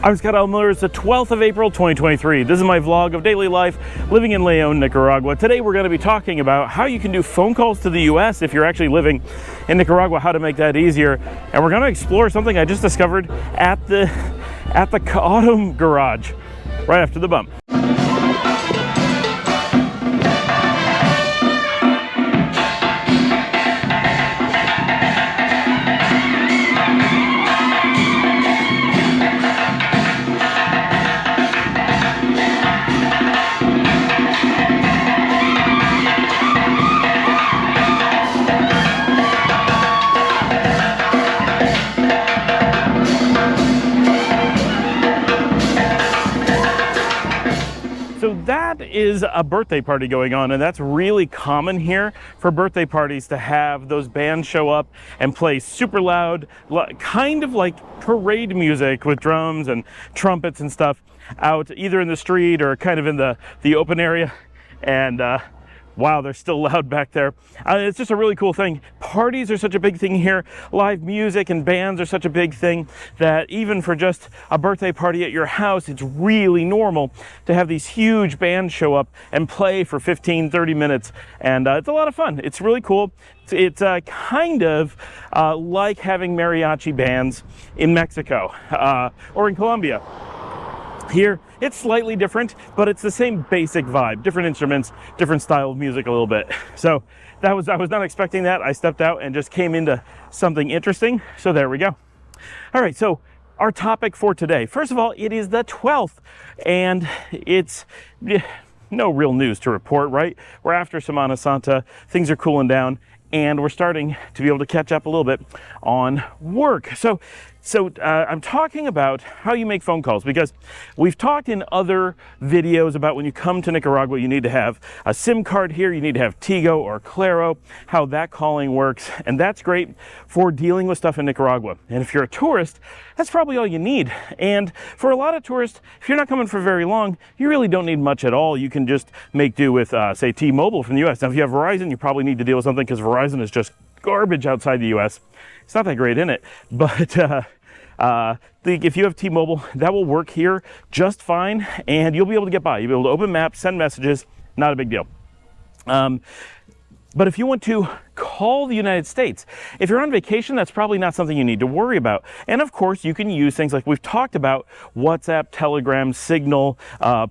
I'm Scott Elmiller. It's the 12th of April, 2023. This is my vlog of daily life living in Leon, Nicaragua. Today we're going to be talking about how you can do phone calls to the US if you're actually living in Nicaragua, how to make that easier. And we're going to explore something I just discovered at the auto garage right after the bump. So that is a birthday party going on, and that's really common here for birthday parties to have those bands show up and play super loud, kind of like parade music with drums and trumpets and stuff out either in the street or kind of in the open area. And wow, they're still loud back there. It's just a really cool thing. Parties are such a big thing here. Live music and bands are such a big thing that even for just a birthday party at your house, it's really normal to have these huge bands show up and play for 15, 30 minutes. And it's a lot of fun. It's really cool. It's kind of like having mariachi bands in Mexico or in Colombia. Here, it's slightly different, but it's the same basic vibe, different instruments, different style of music a little bit. So I was not expecting that. I stepped out and just came into something interesting. So there we go. All right, so our topic for today. First of all, it is the 12th, and it's no real news to report, right? We're after Semana Santa, things are cooling down, and we're starting to be able to catch up a little bit on work. So I'm talking about how you make phone calls, because we've talked in other videos about when you come to Nicaragua, you need to have a SIM card here, you need to have Tigo or Claro, how that calling works, and that's great for dealing with stuff in Nicaragua. And if you're a tourist, that's probably all you need. And for a lot of tourists, if you're not coming for very long, you really don't need much at all. You can just make do with, say, T-Mobile from the US. Now, if you have Verizon, you probably need to deal with something because Verizon is just garbage outside the US. It's not that great in it, but if you have T-Mobile, that will work here just fine, and you'll be able to get by. You'll be able to open maps, send messages, not a big deal. But if you want to call the United States, if you're on vacation, that's probably not something you need to worry about. And of course, you can use things like we've talked about: WhatsApp, Telegram, Signal,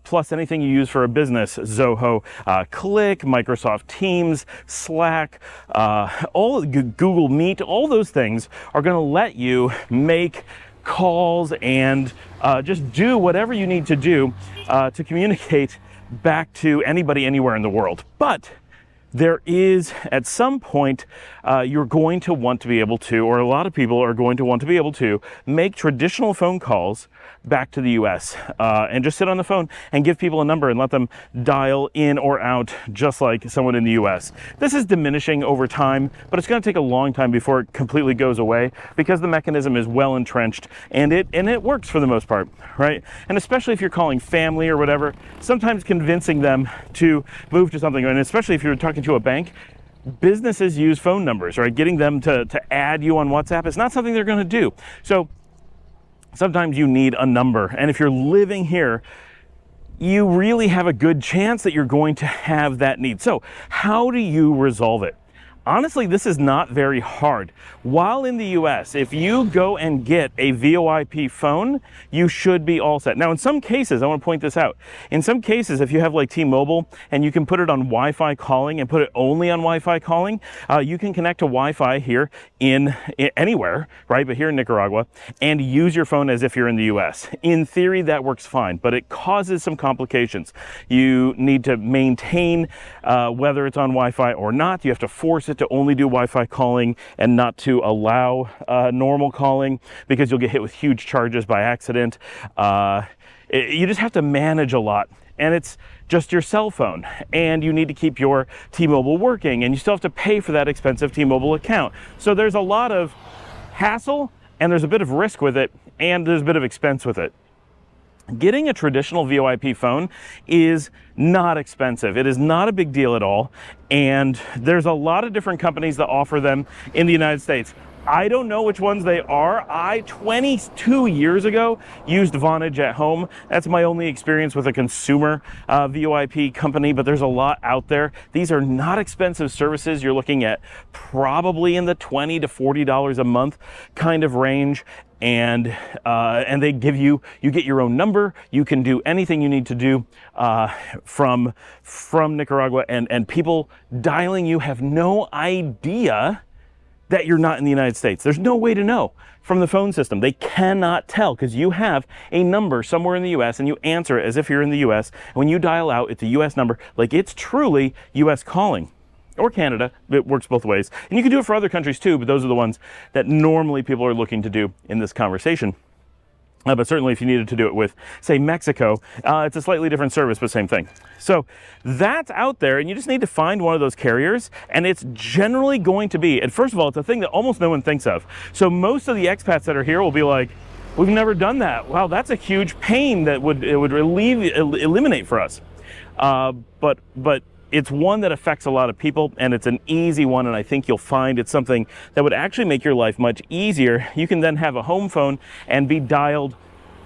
plus anything you use for a business, Zoho, Click, Microsoft Teams, Slack, all Google Meet, all those things are going to let you make calls and just do whatever you need to do to communicate back to anybody anywhere in the world. But there is, at some point, you're going to want to be able to, or a lot of people are going to want to be able to, make traditional phone calls back to the US and just sit on the phone and give people a number and let them dial in or out just like someone in the US. This is diminishing over time, but it's going to take a long time before it completely goes away, because the mechanism is well entrenched and it works for the most part, right? And especially if you're calling family or whatever, sometimes convincing them to move to something, and especially if you're talking to a bank, businesses use phone numbers, right? Getting them to add you on WhatsApp is not something they're going to do. So sometimes you need a number. And if you're living here, you really have a good chance that you're going to have that need. So how do you resolve it? Honestly, this is not very hard. While in the US, if you go and get a VoIP phone, you should be all set. Now, in some cases, I want to point this out. In some cases, if you have like T-Mobile and you can put it on Wi-Fi calling and put it only on Wi-Fi calling, you can connect to Wi-Fi here in anywhere, right? But here in Nicaragua, and use your phone as if you're in the US. In theory, that works fine, but it causes some complications. You need to maintain whether it's on Wi-Fi or not. You have to force it to only do Wi-Fi calling and not to allow normal calling, because you'll get hit with huge charges by accident. You just have to manage a lot, and it's just your cell phone, and you need to keep your T-Mobile working, and you still have to pay for that expensive T-Mobile account. So there's a lot of hassle, and there's a bit of risk with it, and there's a bit of expense with it. Getting a traditional VoIP phone is not expensive. It is not a big deal at all. And there's a lot of different companies that offer them in the United States. I don't know which ones they are. I, 22 years ago, used Vonage at home. That's my only experience with a consumer VoIP company, but there's a lot out there. These are not expensive services. You're looking at probably in the $20 to $40 a month kind of range. And they give you get your own number. You can do anything you need to do from Nicaragua, and people dialing you have no idea that you're not in the United States. There's no way to know from the phone system. They cannot tell because you have a number somewhere in the US and you answer it as if you're in the US. And when you dial out, it's a US number, like it's truly US calling. Or Canada, it works both ways. And you can do it for other countries too, but those are the ones that normally people are looking to do in this conversation. But certainly if you needed to do it with, say, Mexico, it's a slightly different service, but same thing. So that's out there, and you just need to find one of those carriers, and it's generally going to be, and first of all, it's a thing that almost no one thinks of. So most of the expats that are here will be like, we've never done that. Wow, that's a huge pain that would eliminate for us. But it's one that affects a lot of people, and it's an easy one, and I think you'll find it's something that would actually make your life much easier. You can then have a home phone and be dialed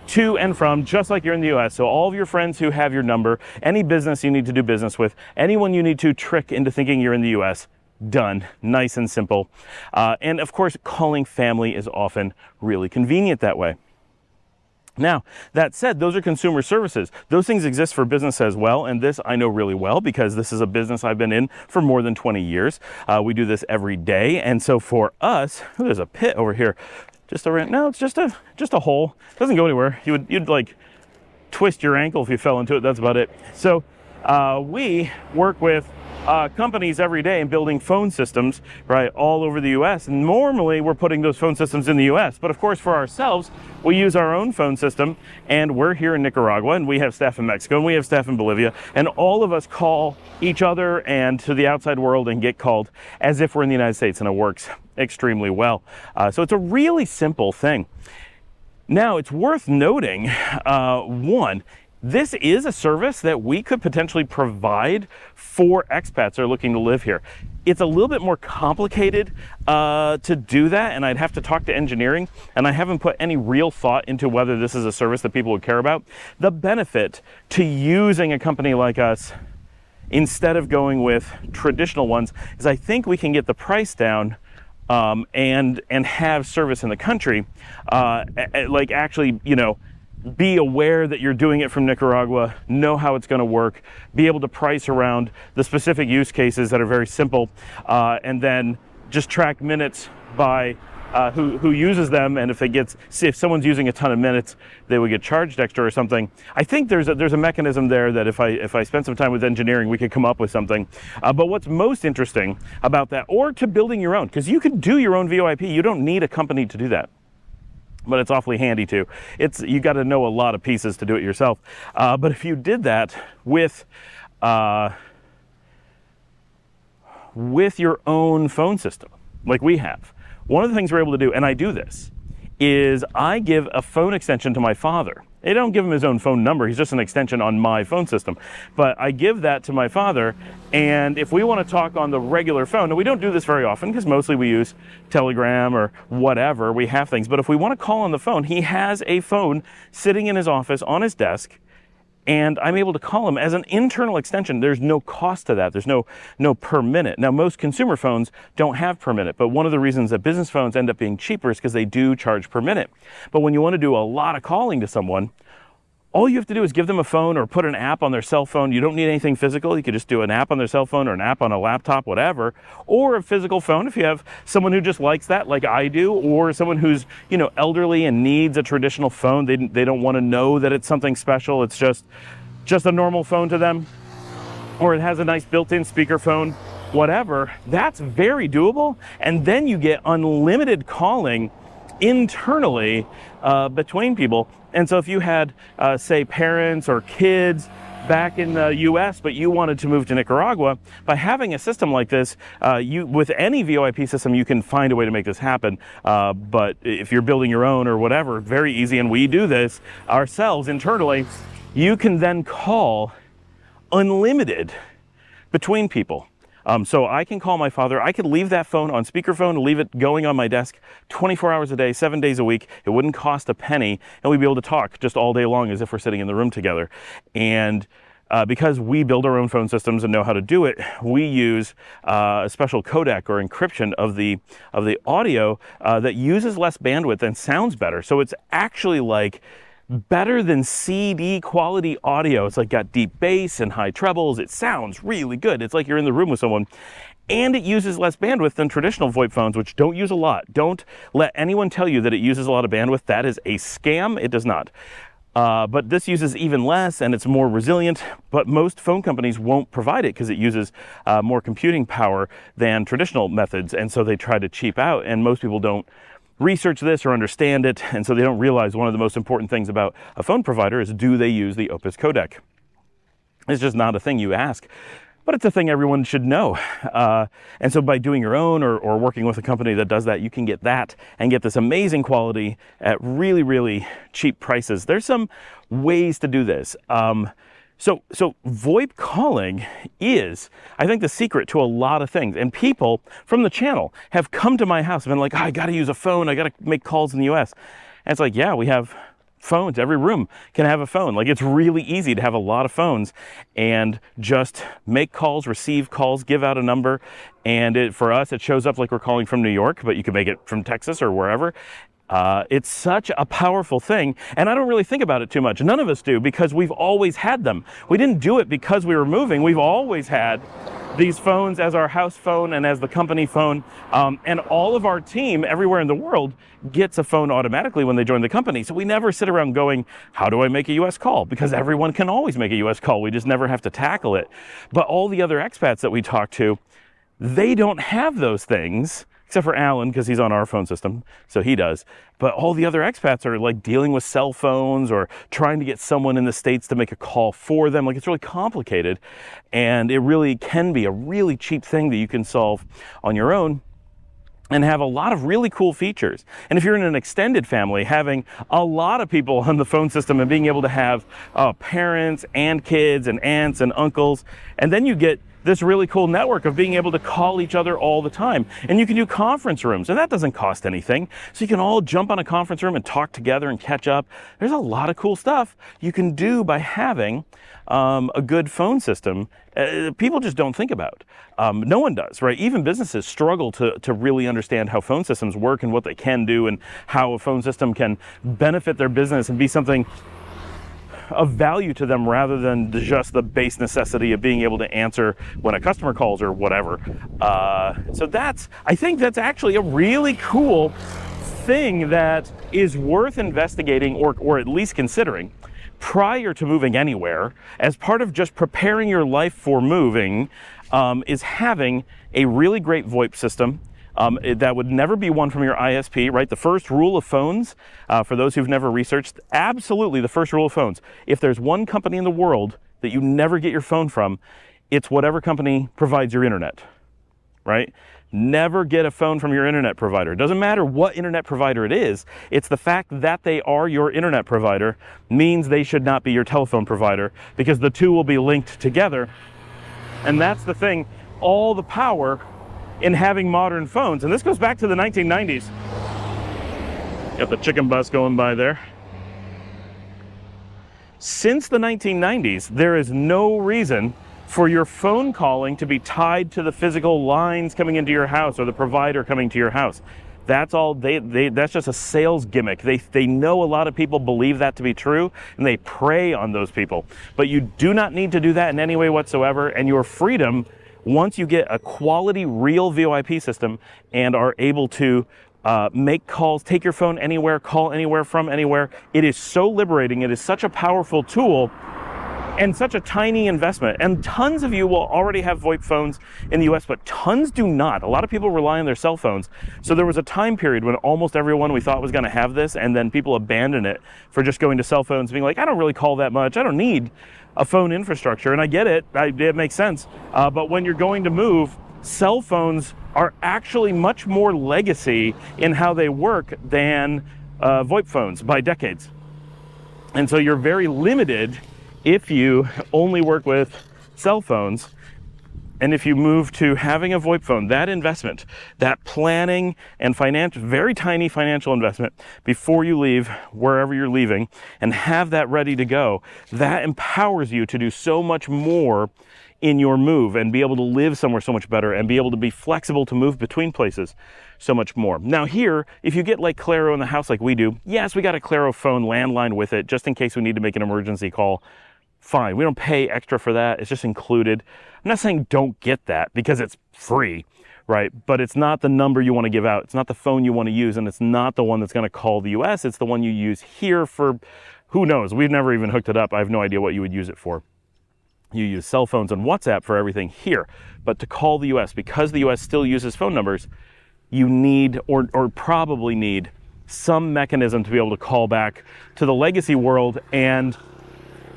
to and from just like you're in the US. So all of your friends who have your number, any business you need to do business with, anyone you need to trick into thinking you're in the US, done. Nice and simple. And of course, calling family is often really convenient that way. Now, that said, those are consumer services. Those things exist for business as well, and this I know really well because this is a business I've been in for more than 20 years. We do this every day, and so for us, there's a pit over here. Just around, no, it's just a hole. It doesn't go anywhere. You'd like twist your ankle if you fell into it. That's about it. So we work with companies every day in building phone systems, right, all over the US. And normally we're putting those phone systems in the US, but of course for ourselves, we use our own phone system, and we're here in Nicaragua, and we have staff in Mexico, and we have staff in Bolivia, and all of us call each other and to the outside world and get called as if we're in the United States, and it works extremely well. So it's a really simple thing. Now, it's worth noting, one, this is a service that we could potentially provide for expats that are looking to live here. It's a little bit more complicated to do that, and I'd have to talk to engineering, and I haven't put any real thought into whether this is a service that people would care about. The benefit to using a company like us instead of going with traditional ones is I think we can get the price down and have service in the country, like actually, you know, be aware that you're doing it from Nicaragua, know how it's going to work, be able to price around the specific use cases that are very simple, and then just track minutes by who uses them, and if someone's using a ton of minutes, they would get charged extra or something. I think there's a mechanism there that if I spend some time with engineering, we could come up with something. But what's most interesting about that, or to building your own, because you could do your own VoIP, you don't need a company to do that. But it's awfully handy too. You got to know a lot of pieces to do it yourself. But if you did that with your own phone system, like we have, one of the things we're able to do, and I do this, is I give a phone extension to my father. I don't give him his own phone number. He's just an extension on my phone system. But I give that to my father, and if we want to talk on the regular phone, and we don't do this very often because mostly we use Telegram or whatever, we have things. But if we want to call on the phone, he has a phone sitting in his office on his desk, and I'm able to call him as an internal extension. There's no cost to that. There's no per minute. Now, most consumer phones don't have per minute, but one of the reasons that business phones end up being cheaper is because they do charge per minute. But when you want to do a lot of calling to someone, all you have to do is give them a phone or put an app on their cell phone. You don't need anything physical. You could just do an app on their cell phone or an app on a laptop, whatever, or a physical phone if you have someone who just likes that, like I do, or someone who's, you know, elderly and needs a traditional phone. They don't want to know that it's something special. It's just a normal phone to them, or it has a nice built-in speakerphone, whatever. That's very doable. And then you get unlimited calling internally between people. And so if you had, say, parents or kids back in the US, but you wanted to move to Nicaragua, by having a system like this, with any VoIP system, you can find a way to make this happen. But if you're building your own or whatever, very easy, and we do this ourselves internally, you can then call unlimited between people. So I can call my father. I could leave that phone on speakerphone, leave it going on my desk 24 hours a day, 7 days a week. It wouldn't cost a penny, and we'd be able to talk just all day long as if we're sitting in the room together. And because we build our own phone systems and know how to do it, we use a special codec or encryption of the audio that uses less bandwidth and sounds better. So it's actually like better than CD quality audio. It's like got deep bass and high trebles. It sounds really good. It's like you're in the room with someone. And it uses less bandwidth than traditional VoIP phones, which don't use a lot. Don't let anyone tell you that it uses a lot of bandwidth. That is a scam. It does not. But this uses even less, and it's more resilient, but most phone companies won't provide it because it uses more computing power than traditional methods, and so they try to cheap out, and most people don't research this or understand it, and so they don't realize one of the most important things about a phone provider is, do they use the Opus codec? It's just not a thing you ask, but it's a thing everyone should know. And so by doing your own or working with a company that does that, you can get that and get this amazing quality at really, really cheap prices. There's some ways to do this. So VoIP calling is, I think, the secret to a lot of things. And people from the channel have come to my house and been like, oh, I got to use a phone. I got to make calls in the US. And it's like, yeah, we have phones. Every room can have a phone. Like, it's really easy to have a lot of phones and just make calls, receive calls, give out a number. And for us, it shows up like we're calling from New York, but you can make it from Texas or wherever. It's such a powerful thing, and I don't really think about it too much. None of us do, because we've always had them. We didn't do it because we were moving. We've always had these phones as our house phone and as the company phone, and all of our team everywhere in the world gets a phone automatically when they join the company. So we never sit around going, how do I make a US call? Because everyone can always make a US call. We just never have to tackle it. But all the other expats that we talk to, they don't have those things. Except for Alan, because he's on our phone system, so he does. But all the other expats are like dealing with cell phones or trying to get someone in the States to make a call for them. Like, it's really complicated, and it really can be a really cheap thing that you can solve on your own and have a lot of really cool features. And if you're in an extended family, having a lot of people on the phone system and being able to have parents and kids and aunts and uncles, and then you get this really cool network of being able to call each other all the time. And you can do conference rooms, and that doesn't cost anything. So you can all jump on a conference room and talk together and catch up. There's a lot of cool stuff you can do by having a good phone system. People just don't think about. No one does, right? Even businesses struggle to really understand how phone systems work and what they can do and how a phone system can benefit their business and be something of value to them rather than just the base necessity of being able to answer when a customer calls or whatever. So I think that's actually a really cool thing that is worth investigating or at least considering prior to moving anywhere. As part of just preparing your life for moving, is having a really great VoIP system. That would never be one from your ISP, right? The first rule of phones, for those who've never researched, absolutely the first rule of phones. If there's one company in the world that you never get your phone from, it's whatever company provides your internet, right? Never get a phone from your internet provider. It doesn't matter what internet provider it is. It's the fact that they are your internet provider means they should not be your telephone provider, because the two will be linked together. And that's the thing, all the power in having modern phones. And this goes back to the 1990s. Got the chicken bus going by there. Since the 1990s, there is no reason for your phone calling to be tied to the physical lines coming into your house or the provider coming to your house. That's all that's just a sales gimmick. They know a lot of people believe that to be true, and they prey on those people. But you do not need to do that in any way whatsoever, and your freedom, once you get a quality, real VoIP system and are able to make calls, take your phone anywhere, call anywhere from anywhere, it is so liberating. It is such a powerful tool and such a tiny investment. And tons of you will already have VoIP phones in the US, but tons do not. A lot of people rely on their cell phones. So there was a time period when almost everyone we thought was going to have this, and then people abandoned it for just going to cell phones, being like, I don't really call that much. I don't need a phone infrastructure. And I get it. It makes sense. But when you're going to move, cell phones are actually much more legacy in how they work than VoIP phones by decades. And so you're very limited if you only work with cell phones. And if you move to having a VoIP phone, that investment, that planning and very tiny financial investment before you leave wherever you're leaving, and have that ready to go, that empowers you to do so much more in your move and be able to live somewhere so much better and be able to be flexible to move between places so much more. Now here, if you get like Claro in the house like we do, yes, we got a Claro phone landline with it just in case we need to make an emergency call. Fine, we don't pay extra for that, it's just included. I'm not saying don't get that because it's free, right? But it's not the number you want to give out, it's not the phone you want to use, and it's not the one that's going to call the US, it's the one you use here for, who knows, we've never even hooked it up, I have no idea what you would use it for. You use cell phones and WhatsApp for everything here, but to call the US, because the US still uses phone numbers, you need, or probably need, some mechanism to be able to call back to the legacy world. And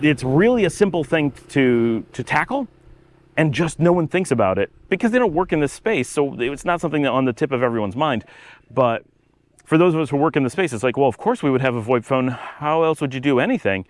it's really a simple thing to tackle, and just no one thinks about it because they don't work in this space, so it's not something that on the tip of everyone's mind. But for those of us who work in the space, it's like, well, of course we would have a VoIP phone, how else would you do anything?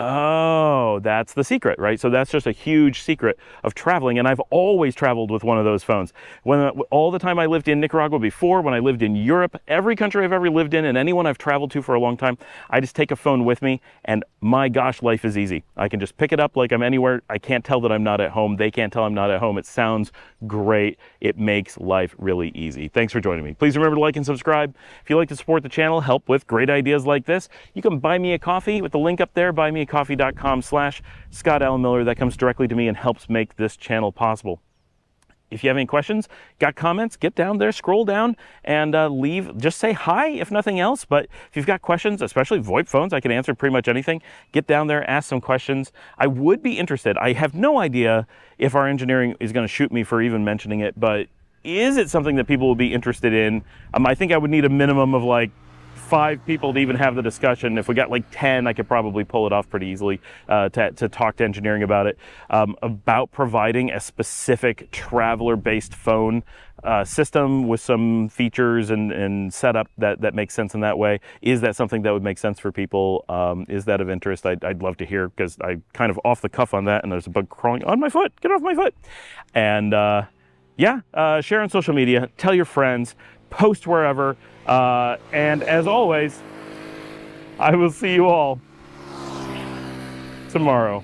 Oh, that's the secret, right? So that's just a huge secret of traveling. And I've always traveled with one of those phones. All the time I lived in Nicaragua before, when I lived in Europe, every country I've ever lived in, and anyone I've traveled to for a long time, I just take a phone with me, and my gosh, life is easy. I can just pick it up like I'm anywhere. I can't tell that I'm not at home. They can't tell I'm not at home. It sounds great. It makes life really easy. Thanks for joining me. Please remember to like and subscribe. If you'd like to support the channel, help with great ideas like this, you can buy me a coffee with the link up there, buymeacoffee.com/Scott Allen Miller. That comes directly to me and helps make this channel possible. If you have any questions, got comments, get down there, scroll down, and leave. Just say hi, if nothing else. But if you've got questions, especially VoIP phones, I can answer pretty much anything. Get down there, ask some questions. I would be interested. I have no idea if our engineering is going to shoot me for even mentioning it, but is it something that people will be interested in? I think I would need a minimum of like 5 people to even have the discussion. If we got like 10, I could probably pull it off pretty easily to talk to engineering about it, about providing a specific traveler-based phone system with some features and setup that makes sense in that way. Is that something that would make sense for people? Is that of interest? I'd love to hear, because I kind of off the cuff on that, and there's a bug crawling on my foot. Get off my foot. And share on social media, tell your friends, post wherever, and as always, I will see you all tomorrow.